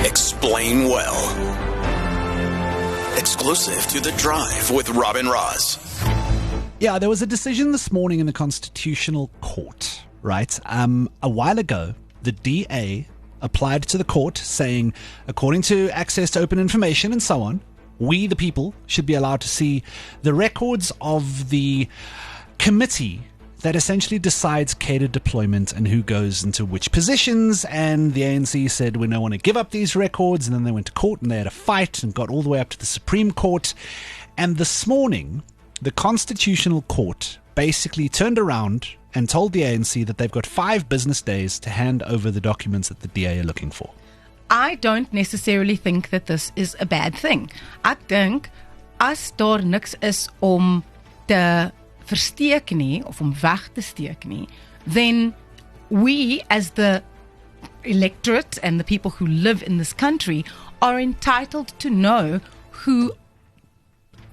Explain Well. Exclusive to The Drive with Robin Ross. Yeah, there was a decision this morning in the Constitutional Court, right? A while ago, the DA applied to the court saying, according to access to open information and so on, we, the people, should be allowed to see the records of the committee that essentially decides catered deployment and who goes into which positions. And the ANC said, we don't want to give up these records. And then they went to court and they had a fight and got all the way up to the Supreme Court. And this morning, the Constitutional Court basically turned around and told the ANC that they've got 5 business days to hand over the documents that the DA are looking for. I don't necessarily think that this is a bad thing. Ek dink as daar niks is om te versteek nie of om weg te steek nie, then we as the electorate and the people who live in this country are entitled to know who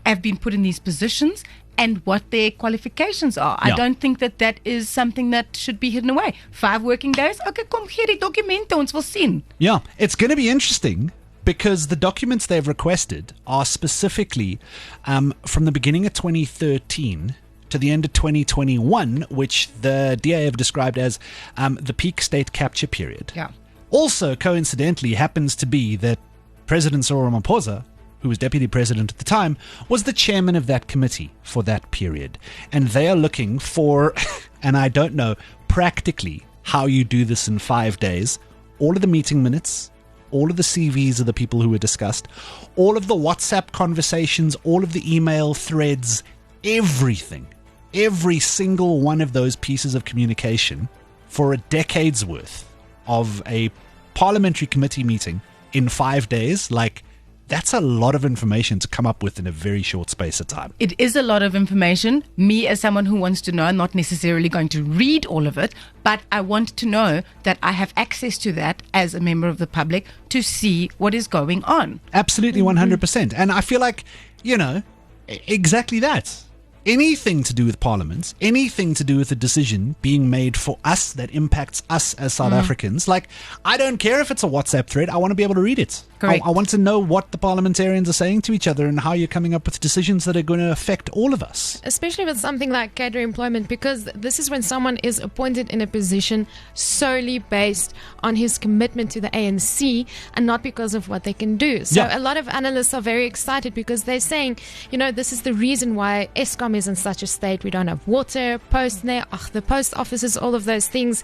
have been put in these positions and what their qualifications are. Yeah. I don't think that that is something that should be hidden away. 5 working days? Okay, kom gee die dokumente, ons wil sien. Yeah, it's going to be interesting because the documents they've requested are specifically from the beginning of 2013 to the end of 2021, which the DA have described as the peak state capture period. Yeah. Also, coincidentally, happens to be that President Cyril Ramaphosa, who was deputy president at the time, was the chairman of that committee for that period. And they are looking for, and I don't know practically how you do this in 5 days, all of the meeting minutes, all of the CVs of the people who were discussed, all of the WhatsApp conversations, all of the email threads, everything, every single one of those pieces of communication for a decade's worth of a parliamentary committee meeting in 5 days. Like, that's a lot of information to come up with in a very short space of time. It is a lot of information. Me, as someone who wants to know, I'm not necessarily going to read all of it, but I want to know that I have access to that as a member of the public to see what is going on. Absolutely, 100%. And I feel like, exactly that. Anything to do with parliaments, anything to do with a decision being made for us that impacts us as South Africans. Like, I don't care if it's a WhatsApp thread. I want to be able to read it. Correct. I want to know what the parliamentarians are saying to each other and how you're coming up with decisions that are going to affect all of us. Especially with something like cadre employment, because this is when someone is appointed in a position solely based on his commitment to the ANC and not because of what they can do. So Yeah. a lot of analysts are very excited because they're saying, this is the reason why Eskom is in such a state. We don't have water, the post offices, all of those things.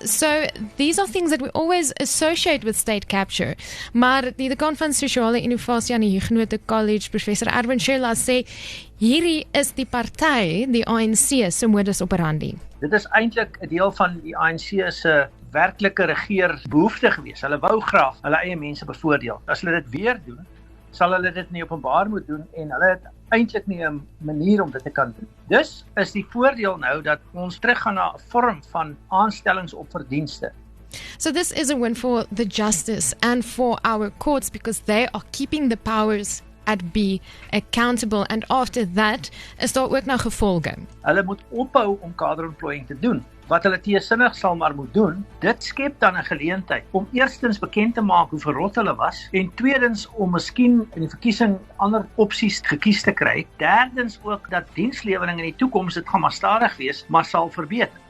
So these are things that we always associate with state capture. Maar die dekaan van sosiale innovasie aan die Huguenot College, professor Erwin Sheila, sê hierdie is die party, die ANC se modus operandi. Dit is eintlik 'n deel van die ANC se werklike regeerbehoefte gewees. Hulle wou graag hulle eie mense bevoordeel. As hulle dit weer doen, sal hulle dit nie openbaar moet doen en hulle het eintlik nie 'n manier om dit te kan doen. Dus is die voordeel nou dat ons teruggaan na 'n vorm van aanstellings op verdienste. So this is a win for the justice and for our courts because they are keeping the powers at be accountable, and after that is daar ook nou gevolge. Hulle moet ophou om kaderemploying te doen. Wat hulle teesinnig sal maar moet doen, dit skep dan 'n geleentheid om eerstens bekend te maak hoe verrot hulle was en tweedens om miskien in die verkiesing ander opsies gekies te kry. Derdens ook dat dienslewering in die toekoms, dit gaan maar stadig wees, maar sal verbeter.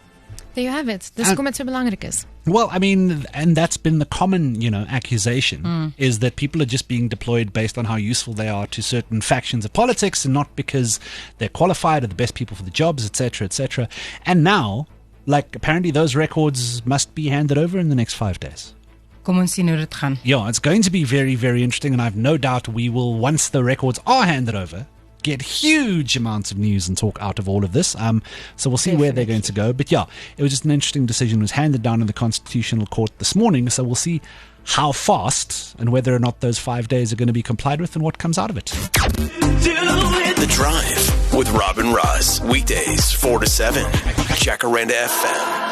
There you have it. Dis kom dit so belangrik is. Well, I mean, and that's been the common, accusation is that people are just being deployed based on how useful they are to certain factions of politics and not because they're qualified or the best people for the jobs, etc., etc. And now, apparently those records must be handed over in the next 5 days. Kom ons sien hoe dit gaan. Yeah, it's going to be very, very interesting, and I've no doubt we will, once the records are handed over, get huge amounts of news and talk out of all of this. So we'll see where they're going to go. But yeah, it was just an interesting decision. It was handed down in the Constitutional Court this morning. So we'll see how fast and whether or not those 5 days are going to be complied with and what comes out of it. The Drive with Robin Ross. Weekdays 4 to 7. Jacaranda FM.